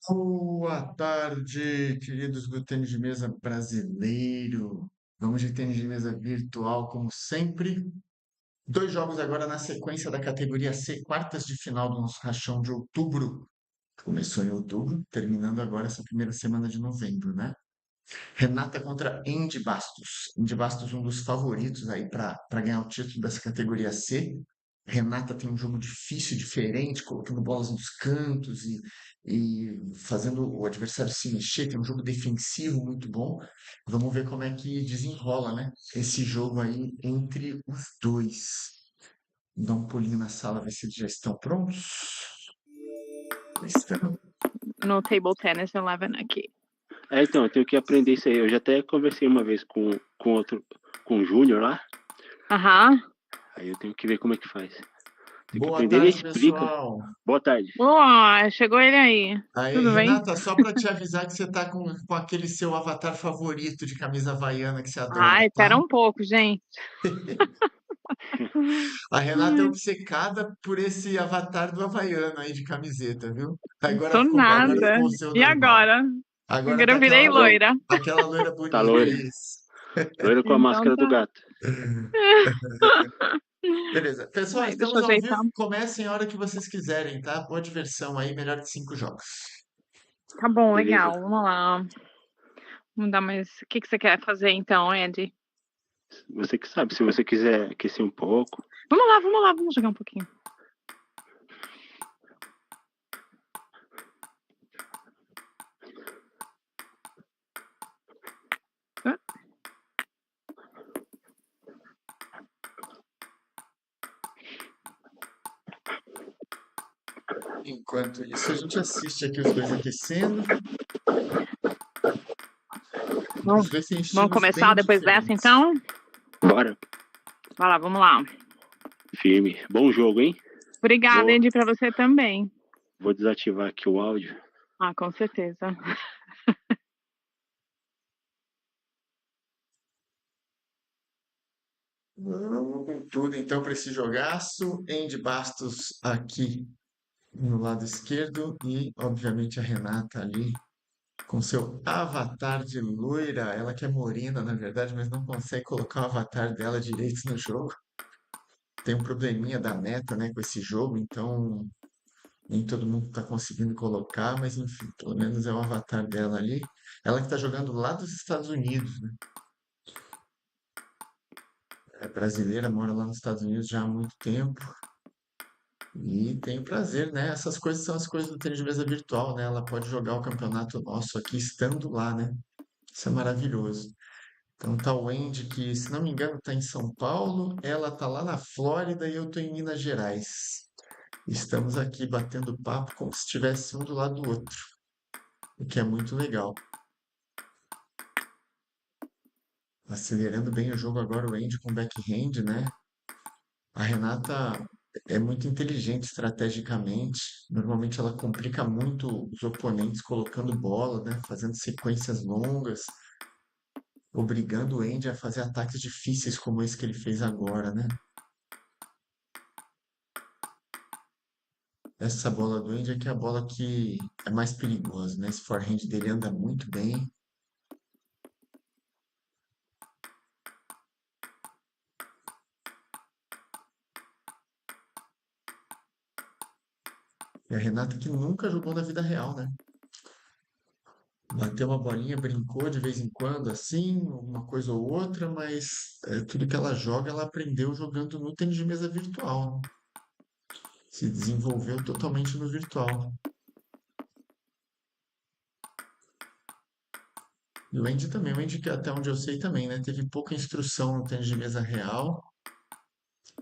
Boa tarde, queridos do tênis de mesa brasileiro. Vamos de tênis de mesa virtual, como sempre. Dois jogos agora na sequência da categoria C, quartas de final do nosso rachão de outubro. Começou em outubro, terminando agora essa primeira semana de novembro, né? Renata contra Andy Bastos. Andy Bastos, um dos favoritos aí para ganhar o título dessa categoria C. Renata tem um jogo difícil, diferente, colocando bolas nos cantos e fazendo o adversário se mexer. Tem um jogo defensivo muito bom. Vamos ver como é que desenrola, né? Esse jogo aí entre os dois. Dá um pulinho na sala, ver se eles já estão prontos. Estão. No Table Tennis 11 aqui. Então, eu tenho que aprender isso aí. Eu já até conversei uma vez com o Júnior lá. Aham. Aí eu tenho que ver como é que faz. Tem que Boa aprender, ele tarde, explica. pessoal. Boa tarde. Boa, chegou ele aí. Aí, Tudo bem? Renata, só para te avisar que você tá com aquele seu avatar favorito de camisa havaiana que você adora, Ai, tá? espera um pouco, gente. A Renata é obcecada por esse avatar do havaiano aí de camiseta, viu? Sou Agora nada. ficou o seu E normal. agora? Agora Agora tá eu virei loira. aquela loira Tá bonita, loira. isso. Loira com a Então máscara do tá. gato. Beleza. Pessoal, Ai, deixa eu estamos ao vivo. ajeitar. Comecem a hora que vocês quiserem, tá? Boa diversão aí, melhor de 5 jogos. Tá bom, Beleza. legal. Vamos lá. Vamos dar mais. O que você quer fazer então, Andy? Você que sabe, se você quiser aquecer um pouco. Vamos lá, vamos lá, vamos jogar um pouquinho. Ah, Enquanto isso, a gente assiste aqui os dois aquecendo. Os dois têm Vamos estilos começar bem depois dessa diferentes. então? Bora. Vai lá, vamos lá. Firme. Bom jogo, hein? Obrigada, Boa. Andy, pra você também. Vou desativar aqui o áudio. Ah, com certeza. Vamos com tudo então para esse jogaço. Andy Bastos aqui no lado esquerdo e, obviamente, a Renata ali com seu avatar de loira. Ela que é morena, na verdade, mas não consegue colocar o avatar dela direito no jogo. Tem um probleminha da meta, né, com esse jogo, então nem todo mundo está conseguindo colocar, mas enfim, pelo menos é o avatar dela ali. Ela que está jogando lá dos Estados Unidos, né? É brasileira, mora lá nos Estados Unidos já há muito tempo. E tem o prazer, né? Essas coisas são as coisas do tênis de mesa virtual, né? Ela pode jogar o campeonato nosso aqui estando lá, né? Isso é maravilhoso. Então tá o Wendy que, se não me engano, tá em São Paulo, ela tá lá na Flórida e eu tô em Minas Gerais. Estamos aqui batendo papo como se estivesse um do lado do outro, o que é muito legal. Acelerando bem o jogo agora o Wendy com backhand, né? A Renata é muito inteligente estrategicamente. Normalmente ela complica muito os oponentes colocando bola, né? Fazendo sequências longas, obrigando o Andy a fazer ataques difíceis como esse que ele fez agora, né? Essa bola do Andy é que é a bola que é mais perigosa, né? Esse forehand dele anda muito bem. E a Renata que nunca jogou na vida real, né? Bateu uma bolinha, brincou de vez em quando, assim, uma coisa ou outra, mas tudo que ela joga, ela aprendeu jogando no tênis de mesa virtual. Se desenvolveu totalmente no virtual. E o Andy também, o Andy que até onde eu sei também, né? Teve pouca instrução no tênis de mesa real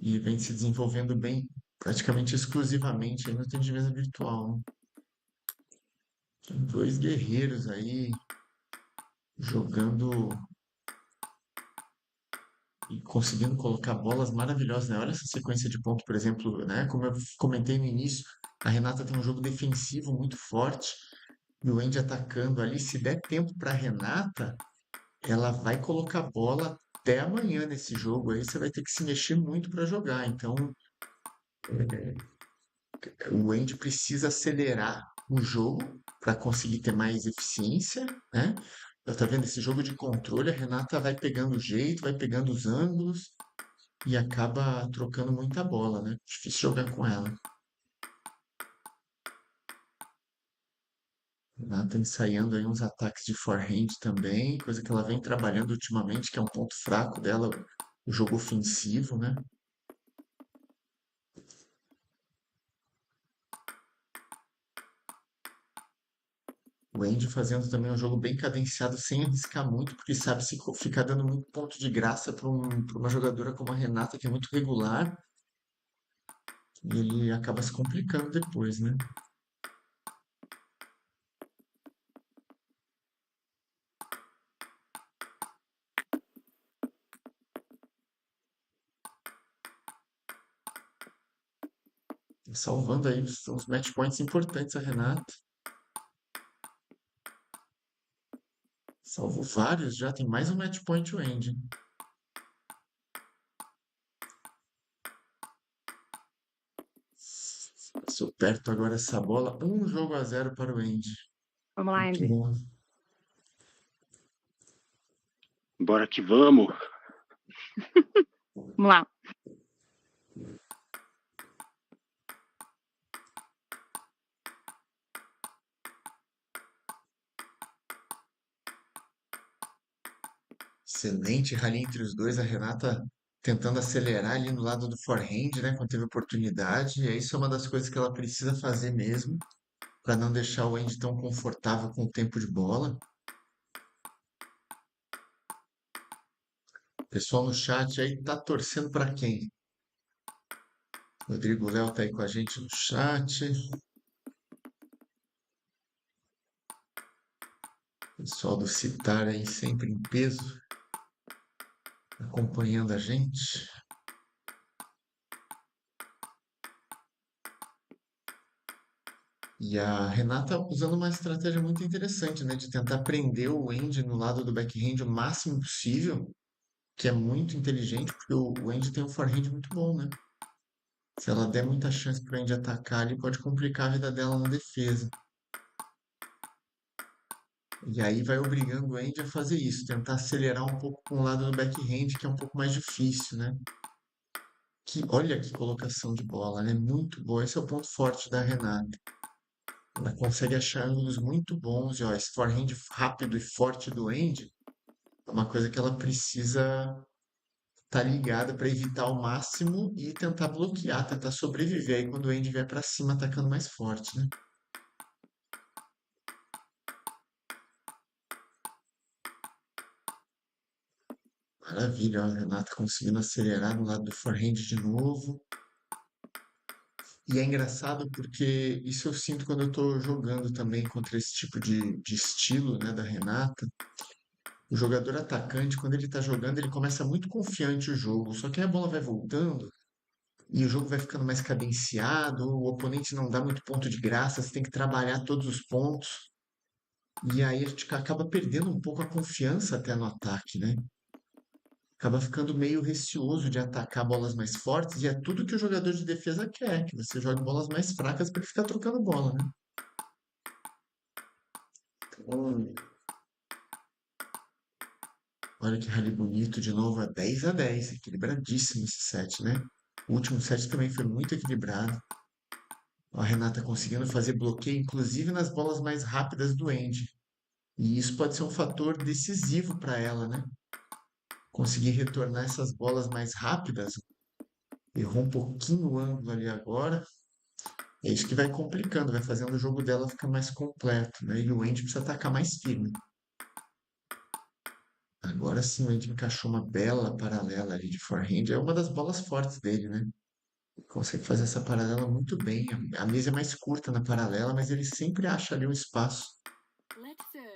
e vem se desenvolvendo bem, praticamente exclusivamente aí no tênis de mesa virtual, né? Tem dois guerreiros aí jogando e conseguindo colocar bolas maravilhosas, né? Olha essa sequência de ponto, por exemplo, né? Como eu comentei no início, a Renata tem um jogo defensivo muito forte e o Andy atacando ali. Se der tempo para a Renata, ela vai colocar bola até amanhã nesse jogo. Aí você vai ter que se mexer muito para jogar. Então, o Andy precisa acelerar o jogo para conseguir ter mais eficiência, né? Tá vendo esse jogo de controle, a Renata vai pegando o jeito, vai pegando os ângulos e acaba trocando muita bola, né? Difícil jogar com ela. Renata ensaiando aí uns ataques de forehand também, coisa que ela vem trabalhando ultimamente, que é um ponto fraco dela, o jogo ofensivo, né? O Andy fazendo também um jogo bem cadenciado, sem arriscar muito, porque sabe se ficar dando muito ponto de graça para uma jogadora como a Renata, que é muito regular, ele acaba se complicando depois, né? Salvando aí os match points importantes a Renata. Salvou vários já, tem mais um match point o Andy. Passou perto agora essa bola. 1-0 para o Andy. Vamos lá, Muito Andy. bom. Bora que vamos. Vamos lá. Excelente rally entre os dois. A Renata tentando acelerar ali no lado do forehand, né? Quando teve oportunidade. E isso é uma das coisas que ela precisa fazer mesmo, para não deixar o Andy tão confortável com o tempo de bola. O pessoal no chat aí tá torcendo para quem? Rodrigo Léo tá aí com a gente no chat. Pessoal do Citar aí sempre em peso, acompanhando a gente. E a Renata usando uma estratégia muito interessante, né? De tentar prender o Andy no lado do backhand o máximo possível, que é muito inteligente, porque o Andy tem um forehand muito bom, né? Se ela der muita chance para o Andy atacar, ele pode complicar a vida dela na defesa. E aí vai obrigando o Andy a fazer isso, tentar acelerar um pouco com o lado do backhand, que é um pouco mais difícil, né? Olha que colocação de bola, né? Muito boa. Esse é o ponto forte da Renata. Ela consegue achar ângulos muito bons. E ó, esse forehand rápido e forte do Andy é uma coisa que ela precisa estar ligada para evitar ao máximo e tentar bloquear, tentar sobreviver aí quando o Andy vier para cima atacando mais forte, né? Maravilha, ó, a Renata conseguindo acelerar no lado do forehand de novo. E é engraçado porque isso eu sinto quando eu estou jogando também contra esse tipo de estilo, né, da Renata. O jogador atacante, quando ele está jogando, ele começa muito confiante o jogo. Só que aí a bola vai voltando e o jogo vai ficando mais cadenciado, o oponente não dá muito ponto de graça, você tem que trabalhar todos os pontos. E aí a gente acaba perdendo um pouco a confiança até no ataque, né? Acaba ficando meio receoso de atacar bolas mais fortes, e é tudo que o jogador de defesa quer, que você jogue bolas mais fracas para ficar trocando bola, né? Então, olha que rally bonito de novo, é 10-10, equilibradíssimo esse set, né? O último set também foi muito equilibrado. A Renata conseguindo fazer bloqueio, inclusive nas bolas mais rápidas do Andy. E isso pode ser um fator decisivo para ela, né? Conseguir retornar essas bolas mais rápidas. Errou um pouquinho o ângulo ali agora. É isso que vai complicando, vai fazendo o jogo dela ficar mais completo, né? E o Andy precisa atacar mais firme. Agora sim o Andy encaixou uma bela paralela ali de forehand. É uma das bolas fortes dele, né? Consegue fazer essa paralela muito bem. A mesa é mais curta na paralela, mas ele sempre acha ali um espaço. Let's serve.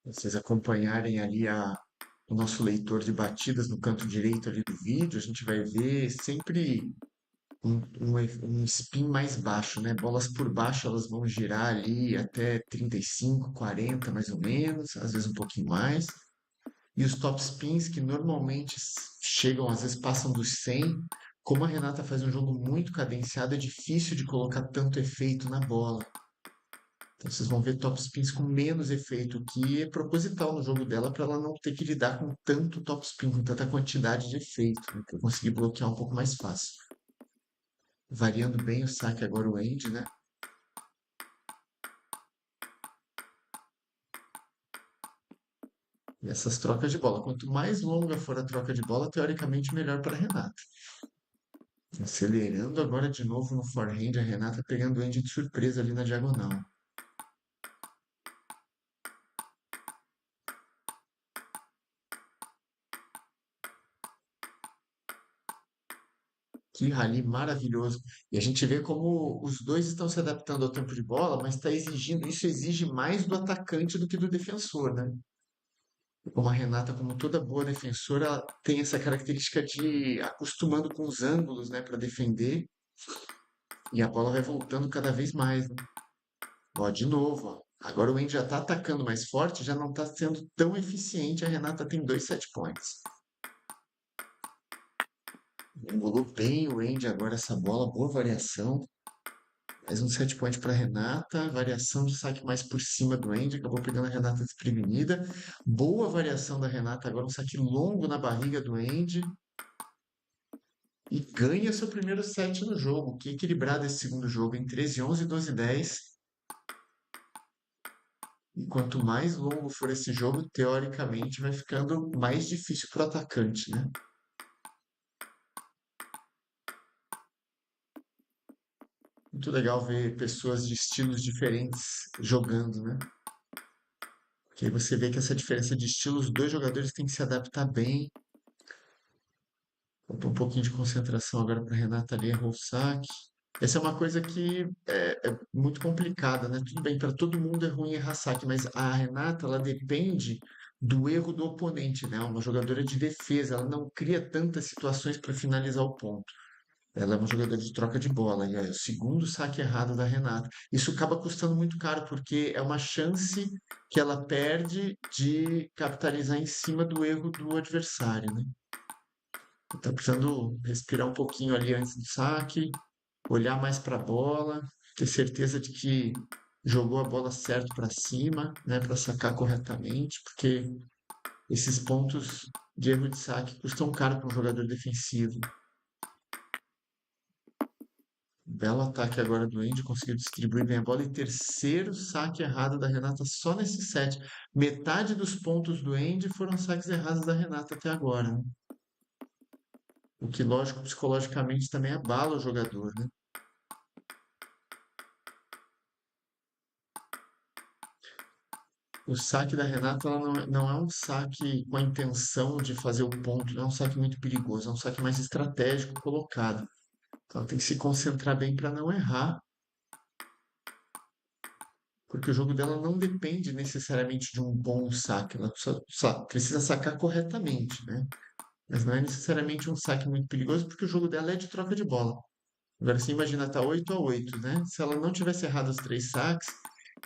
Vocês acompanharem ali o nosso leitor de batidas no canto direito ali do vídeo, a gente vai ver sempre um spin mais baixo, né? Bolas por baixo elas vão girar ali até 35, 40 mais ou menos, às vezes um pouquinho mais. E os top spins, que normalmente chegam, às vezes passam dos 100, como a Renata faz um jogo muito cadenciado, é difícil de colocar tanto efeito na bola. Então vocês vão ver top spins com menos efeito, o que é proposital no jogo dela para ela não ter que lidar com tanto top spin, com tanta quantidade de efeito, né? Para eu conseguir bloquear um pouco mais fácil. Variando bem o saque agora o end, né? E essas trocas de bola. Quanto mais longa for a troca de bola, teoricamente melhor para a Renata. Acelerando agora de novo no forehand, a Renata pegando o end de surpresa ali na diagonal. Que rally maravilhoso. E a gente vê como os dois estão se adaptando ao tempo de bola, mas está exigindo, isso exige mais do atacante do que do defensor, né? Como a Renata, como toda boa defensora, ela tem essa característica de ir acostumando com os ângulos, né, para defender, e a bola vai voltando cada vez mais, né? Ó, de novo, ó. Agora o Andy já está atacando mais forte, já não está sendo tão eficiente. A Renata tem 2 set points. Embolou bem o Andy agora essa bola, boa variação. Mais um 7 point para a Renata. Variação de saque mais por cima do Andy. Acabou pegando a Renata desprevenida. Boa variação da Renata. Agora um saque longo na barriga do Andy. E ganha seu primeiro set no jogo. Que equilibrado esse segundo jogo em 13-11, 12-10. E quanto mais longo for esse jogo, teoricamente vai ficando mais difícil para o atacante, né? Muito legal ver pessoas de estilos diferentes jogando, né? Porque aí você vê que essa diferença de estilo, os dois jogadores têm que se adaptar bem. Faltou um pouquinho de concentração agora para Renata ali, errou o saque. Essa é uma coisa que é muito complicada, né? Tudo bem, para todo mundo é ruim errar saque, mas a Renata, ela depende do erro do oponente, né? Uma jogadora de defesa, ela não cria tantas situações para finalizar o ponto. Ela é uma jogadora de troca de bola, e é o segundo saque errado da Renata. Isso acaba custando muito caro, porque é uma chance que ela perde de capitalizar em cima do erro do adversário, né? Tá precisando respirar um pouquinho ali antes do saque, olhar mais para a bola, ter certeza de que jogou a bola certo para cima, né, para sacar corretamente, porque esses pontos de erro de saque custam caro para um jogador defensivo. Belo ataque agora do Andy, conseguiu distribuir bem a bola e terceiro saque errado da Renata só nesse set. Metade dos pontos do Andy foram saques errados da Renata até agora, né? O que, lógico, psicologicamente também abala o jogador, né? O saque da Renata ela não é um saque com a intenção de fazer o ponto, não é um saque muito perigoso, é um saque mais estratégico colocado. Então ela tem que se concentrar bem para não errar, porque o jogo dela não depende necessariamente de um bom saque, ela precisa sacar corretamente, né? Mas não é necessariamente um saque muito perigoso, porque o jogo dela é de troca de bola. Agora você imagina, tá 8-8, né? Se ela não tivesse errado os 3 saques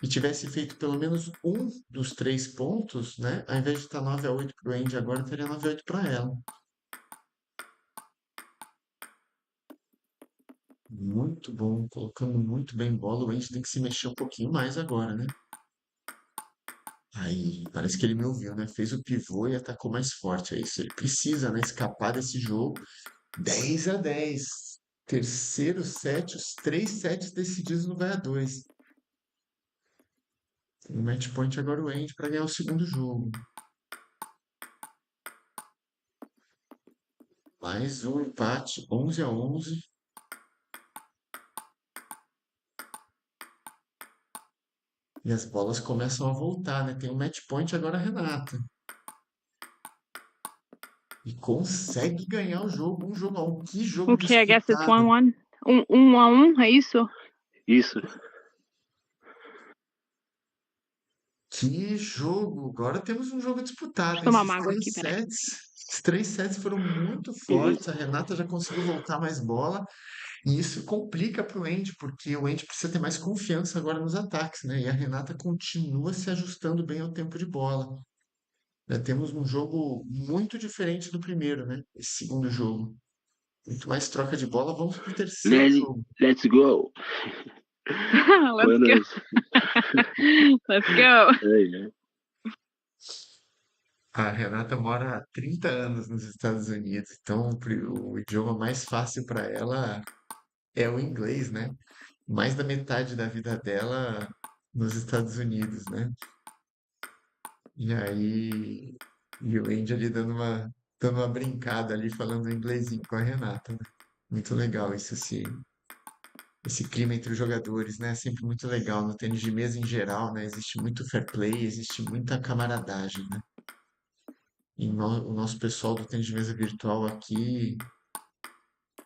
e tivesse feito pelo menos um dos 3 pontos, né? Ao invés de estar 9-8 pro Andy agora, estaria 9-8 para ela. Muito bom, colocando muito bem bola. O Andy tem que se mexer um pouquinho mais agora, né? Aí, parece que ele me ouviu, né? Fez o pivô e atacou mais forte. É isso, ele precisa, né? Escapar desse jogo. 10-10. Terceiro set, os 3 sets decididos no ganha-2. No match point agora o Andy para ganhar o segundo jogo. Mais um empate, 11-11. E as bolas começam a voltar, né? Tem um match point agora a Renata. E consegue ganhar o jogo, 1-1. Que jogo Okay, I guess it's disputado. 1-1. 1-1, é isso? Isso. Que jogo! Agora temos um jogo disputado. Deixa eu tomar Esses uma água aqui, três peraí. sets, os 3 sets foram muito Uhum. fortes. A Renata já conseguiu voltar mais bola. E isso complica para o Andy, porque o Andy precisa ter mais confiança agora nos ataques, né? E a Renata continua se ajustando bem ao tempo de bola. Temos um jogo muito diferente do primeiro, né? Esse segundo jogo. Muito mais troca de bola. Vamos para o terceiro Let's, jogo. let's go. Let's go. Buenas. Let's go. É. A Renata mora há 30 anos nos Estados Unidos, então o idioma mais fácil para ela é o inglês, né? Mais da metade da vida dela nos Estados Unidos, né? E aí, e o Andy ali dando uma brincada ali, falando inglesinho com a Renata, né? Muito legal isso, esse clima entre os jogadores, né? Sempre muito legal. No tênis de mesa em geral, né? Existe muito fair play, existe muita camaradagem, né? E o nosso pessoal do tênis de mesa virtual aqui,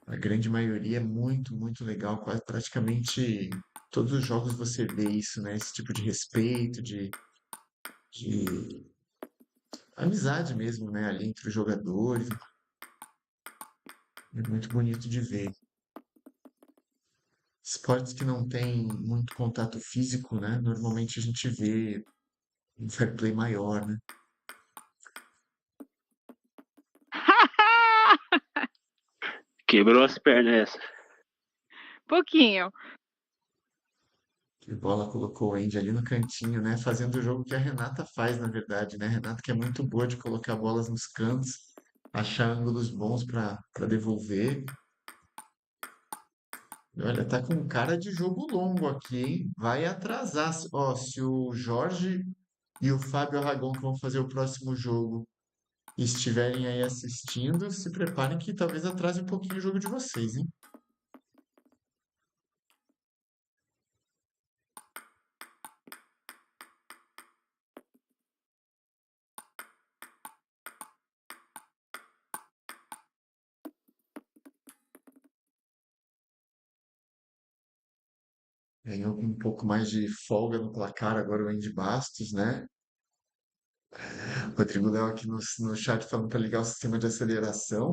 a grande maioria é muito, muito legal. Quase praticamente todos os jogos você vê isso, né? Esse tipo de respeito, de amizade mesmo, né? Ali entre os jogadores. É muito bonito de ver. Esportes que não tem muito contato físico, né? Normalmente a gente vê um fair play maior, né? Quebrou as pernas essa. Pouquinho. Que bola colocou o Andy ali no cantinho, né? Fazendo o jogo que a Renata faz, na verdade, né? A Renata que é muito boa de colocar bolas nos cantos, achar ângulos bons para devolver. Olha, tá com cara de jogo longo aqui, hein? Vai atrasar. Ó, se o Jorge e o Fábio Aragão que vão fazer o próximo jogo estiverem aí assistindo, se preparem que talvez atrase um pouquinho o jogo de vocês, hein? Ganhou com um pouco mais de folga no placar agora o Andy Bastos, né? Rodrigo Léo aqui no chat falando para ligar o sistema de aceleração.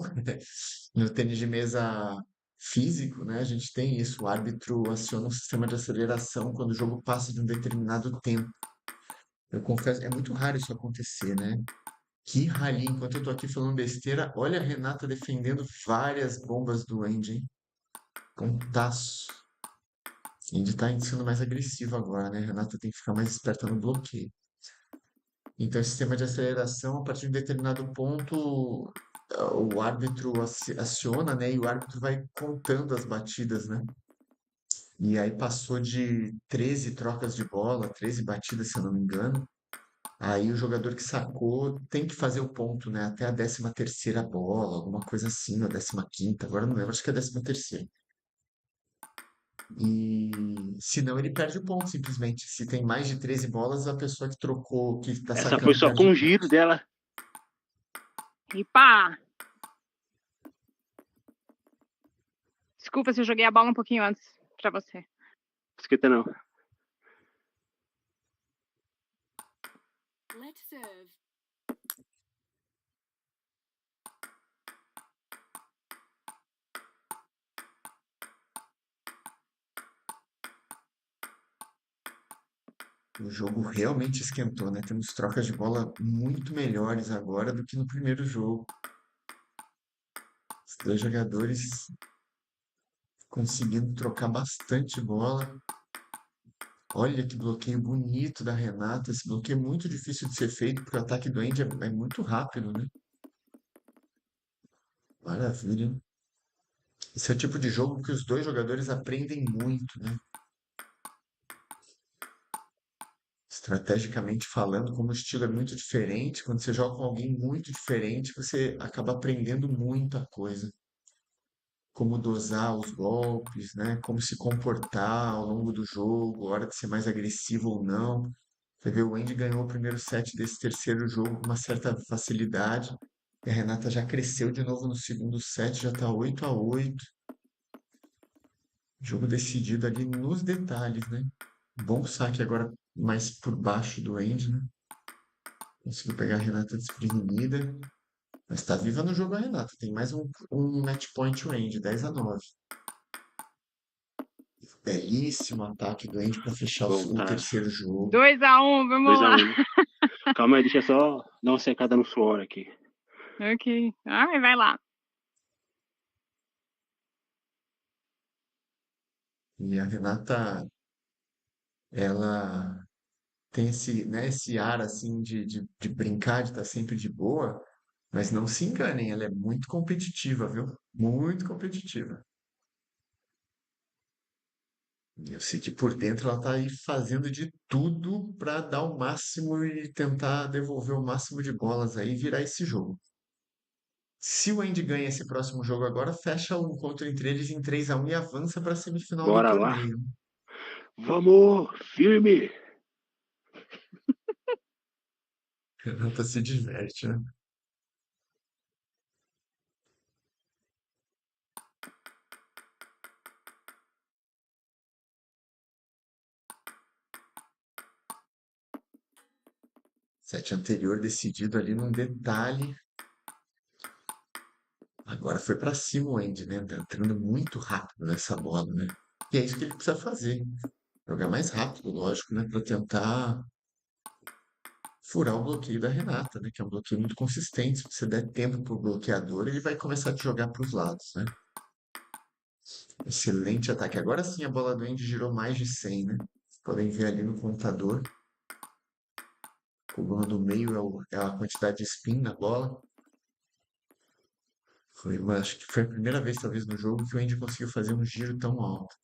No tênis de mesa físico, né? A gente tem isso. O árbitro aciona um sistema de aceleração quando o jogo passa de um determinado tempo. Eu confesso, é muito raro isso acontecer, né? Que rali, enquanto eu tô aqui falando besteira, olha a Renata defendendo várias bombas do Andy, hein? Pontaço. O Andy tá sendo mais agressivo agora, né? A Renata tem que ficar mais esperta no bloqueio. Então, esse sistema de aceleração, a partir de um determinado ponto, o árbitro aciona, né? E o árbitro vai contando as batidas, né? E aí passou de 13 trocas de bola, 13 batidas, se eu não me engano. Aí o jogador que sacou tem que fazer o ponto, né? Até a 13ª bola, alguma coisa assim, ou a 15ª, agora não lembro, acho que é a 13ª. E senão ele perde o ponto, simplesmente. Se tem mais de 13 bolas, a pessoa que trocou, que está Essa foi sacando, só perde com o o ponto. giro dela. Ripa! Desculpa se eu joguei a bola um pouquinho antes pra você. Esquenta não. Let's serve. O jogo realmente esquentou, né? Temos trocas de bola muito melhores agora do que no primeiro jogo. Os dois jogadores conseguindo trocar bastante bola. Olha que bloqueio bonito da Renata. Esse bloqueio é muito difícil de ser feito, porque o ataque do Andy é muito rápido, né? Maravilha. Esse é o tipo de jogo que os dois jogadores aprendem muito, né? Estrategicamente falando, como o estilo é muito diferente, quando você joga com alguém muito diferente, você acaba aprendendo muita coisa. Como dosar os golpes, né? Como se comportar ao longo do jogo, a hora de ser mais agressivo ou não. Você vê, o Andy ganhou o primeiro set desse terceiro jogo com uma certa facilidade. E a Renata já cresceu de novo no segundo set, já está 8-8. Jogo decidido ali nos detalhes, né? Bom saque agora mais por baixo do Andy, né? Conseguiu pegar a Renata desprevenida. Mas está viva no jogo a Renata. Tem mais um match point o Andy, 10-9. Belíssimo ataque do Andy para fechar Bom, o tá terceiro jogo. 2-1, vamos lá. 2-1, né? Calma aí, deixa eu só dar uma secada no suor aqui. Ok. Ai, vai lá. E a Renata, ela tem esse, né, esse ar assim de brincar, de estar sempre de boa, mas não se enganem, ela é muito competitiva, viu? Muito competitiva. E eu sei que por dentro ela tá aí fazendo de tudo para dar o máximo e tentar devolver o máximo de bolas aí e virar esse jogo. Se o Andy ganha esse próximo jogo agora, fecha o encontro entre eles em 3-1 e avança para a semifinal do Bora lá. torneio. Vamos, firme. Renata se diverte, né? Set anterior decidido ali num detalhe. Agora foi para cima o Andy, né? Tá entrando muito rápido nessa bola, né? E é isso que ele precisa fazer. Jogar mais rápido, lógico, né? Para tentar furar o bloqueio da Renata, né? Que é um bloqueio muito consistente. Se você der tempo pro bloqueador, ele vai começar a te jogar para os lados, né? Excelente ataque. Agora sim a bola do Andy girou mais de 100, né? Podem ver ali no computador. A coluna do meio é a quantidade de spin na bola. Acho que foi a primeira vez, talvez, no jogo que o Andy conseguiu fazer um giro tão alto.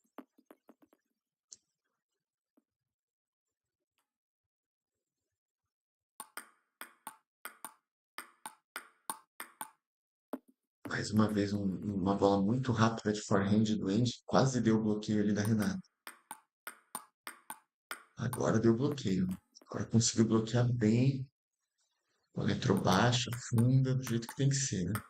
Mais uma vez, uma bola muito rápida de forehand do Andy. Quase deu o bloqueio ali da Renata. Agora deu bloqueio. Agora conseguiu bloquear bem. Bola entrou baixa, funda, do jeito que tem que ser, né?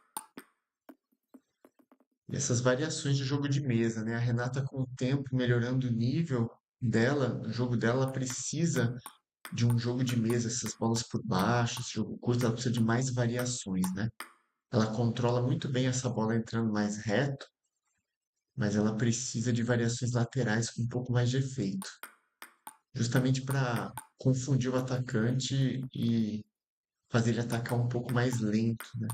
E essas variações de jogo de mesa, né? A Renata, com o tempo, melhorando o nível dela, o jogo dela precisa de um jogo de mesa, essas bolas por baixo, esse jogo curto, ela precisa de mais variações, né? Ela controla muito bem essa bola entrando mais reto, mas ela precisa de variações laterais com um pouco mais de efeito, justamente para confundir o atacante e fazer ele atacar um pouco mais lento, né?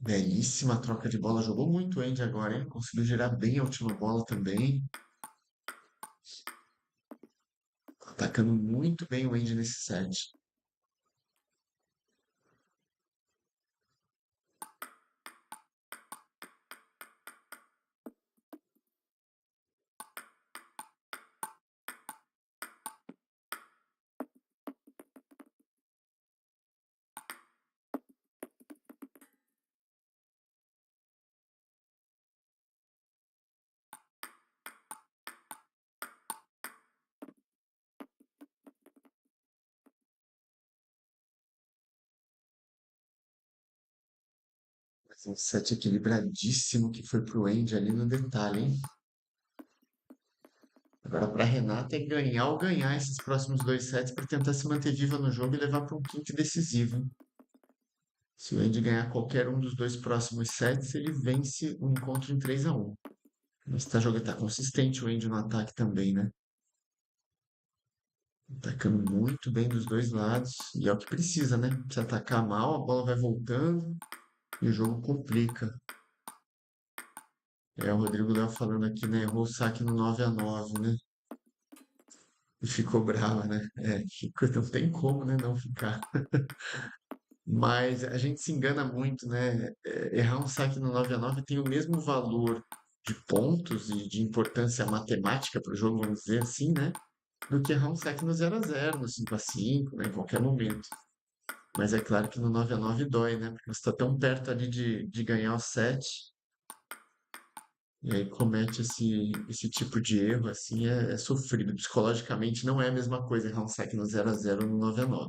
Belíssima troca de bola, jogou muito o Andy agora, hein? Conseguiu girar bem a última bola também. Atacando muito bem o Andy nesse set. Mas um set equilibradíssimo que foi pro Andy ali no detalhe, hein? Agora para Renata é ganhar ou ganhar esses próximos dois sets para tentar se manter viva no jogo e levar para um quinto decisivo. Se o Andy ganhar qualquer um dos dois próximos sets, ele vence o encontro em 3-1. Mas tá jogando, tá consistente o Andy no ataque também, né? Atacando muito bem dos dois lados. E é o que precisa, né? Se atacar mal, a bola vai voltando e o jogo complica. É, o Rodrigo Léo falando aqui, né? Errou o saque no 9-9, né? E ficou brava, né? É, não tem como, né? Não ficar. Mas a gente se engana muito, né? Errar um saque no 9-9 tem o mesmo valor de pontos e de importância matemática para o jogo, vamos dizer assim, né? Do que errar um saque no 0-0, no 5-5, né? Em qualquer momento. Mas é claro que no 9-9 dói, né? Porque você está tão perto ali de ganhar o set, e aí comete esse tipo de erro, assim, é sofrido. Psicologicamente não é a mesma coisa errar um saque no 0-0 no 9-9.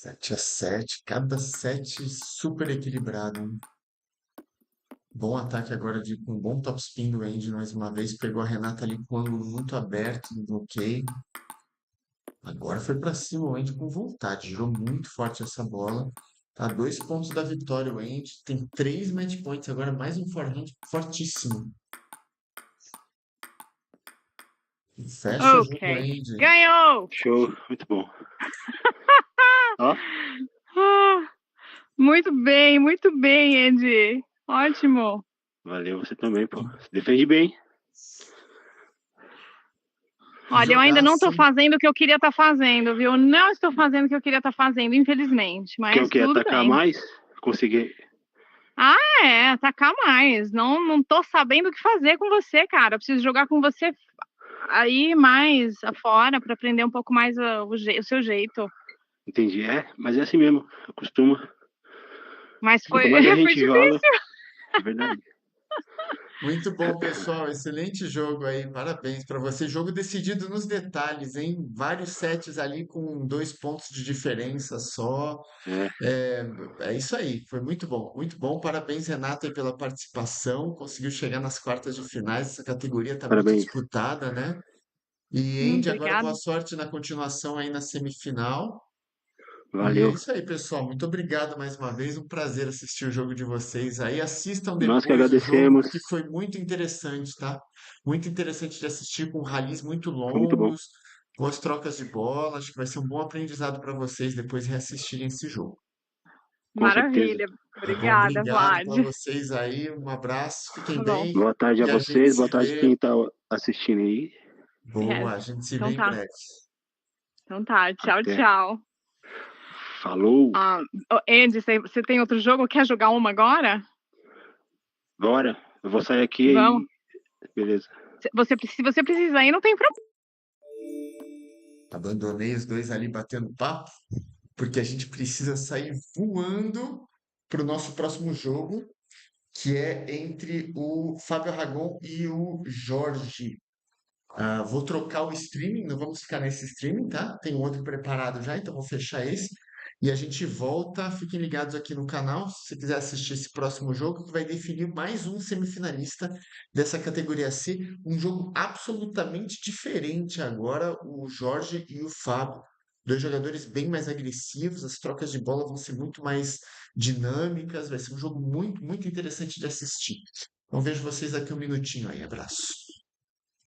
7-7, cada set super equilibrado, hein? Bom ataque agora com um bom topspin do Andy mais uma vez. Pegou a Renata ali com o ângulo muito aberto no bloqueio. Agora foi pra cima o Andy com vontade. Girou muito forte essa bola. Tá a 2 pontos da vitória o Andy. Tem 3 match points agora, mais um forehand fortíssimo. E fecha o jogo Ok. Andy. Ganhou! Show, muito bom. Ó, Ah, muito bem, Andy. Ótimo. valeu você também, pô. Você defende bem. Olha, eu ainda não Jogaço, estou hein? fazendo o que eu queria estar fazendo, viu? Não estou fazendo o que eu queria estar fazendo, infelizmente, Quer o mas quê? tudo Atacar bem. mais? Conseguir. Atacar mais. Não tô sabendo o que fazer com você, cara. Eu preciso jogar com você aí mais afora para aprender um pouco mais o seu jeito. Entendi. Mas é assim mesmo. Acostuma. Mas Quanto foi, mais a foi gente joga, difícil. é verdade. Muito bom, pessoal. Excelente jogo aí. Parabéns para você. Jogo decidido nos detalhes, hein? Vários sets ali com 2 pontos de diferença só. É, É isso aí. Foi muito bom. Muito bom. Parabéns, Renato, aí pela participação. Conseguiu chegar nas quartas de finais. Essa categoria está muito parabéns. disputada, né? E Andy, agora boa Obrigada. sorte na continuação aí na semifinal. E é Valeu. isso aí, pessoal. Muito obrigado mais uma vez. Um prazer assistir o jogo de vocês aí. Assistam Nós que depois o jogo, agradecemos. porque foi muito interessante, tá? Muito interessante de assistir com rallies muito Foi muito bom. longos, boas trocas de bola. Acho que vai ser um bom aprendizado para vocês depois reassistirem esse jogo. Com certeza. Maravilha. Tá bom? Obrigada, Obrigado Vlad. para vocês aí. Um abraço. Fiquem Tá bom. bem Boa tarde a e a gente vocês. Boa se tarde vê. quem tá assistindo aí. Boa, Yes. a gente se vê Então em tá. breve. Então tá. Tchau, Até. tchau. Falou. Andy, você tem outro jogo? Quer jogar uma agora? Bora. Eu vou sair aqui Vamos. e. Beleza. Se você precisar aí, não tem problema. Abandonei os dois ali batendo papo, porque a gente precisa sair voando para o nosso próximo jogo, que é entre o Fábio Aragon e o Jorge. Vou trocar o streaming, não vamos ficar nesse streaming, tá? Tem um outro preparado já, então vou fechar esse. E a gente volta, fiquem ligados aqui no canal, se você quiser assistir esse próximo jogo, que vai definir mais um semifinalista dessa categoria C. Um jogo absolutamente diferente agora, o Jorge e o Fábio. Dois jogadores bem mais agressivos, as trocas de bola vão ser muito mais dinâmicas, vai ser um jogo muito, muito interessante de assistir. Então vejo vocês daqui um minutinho aí. Abraço.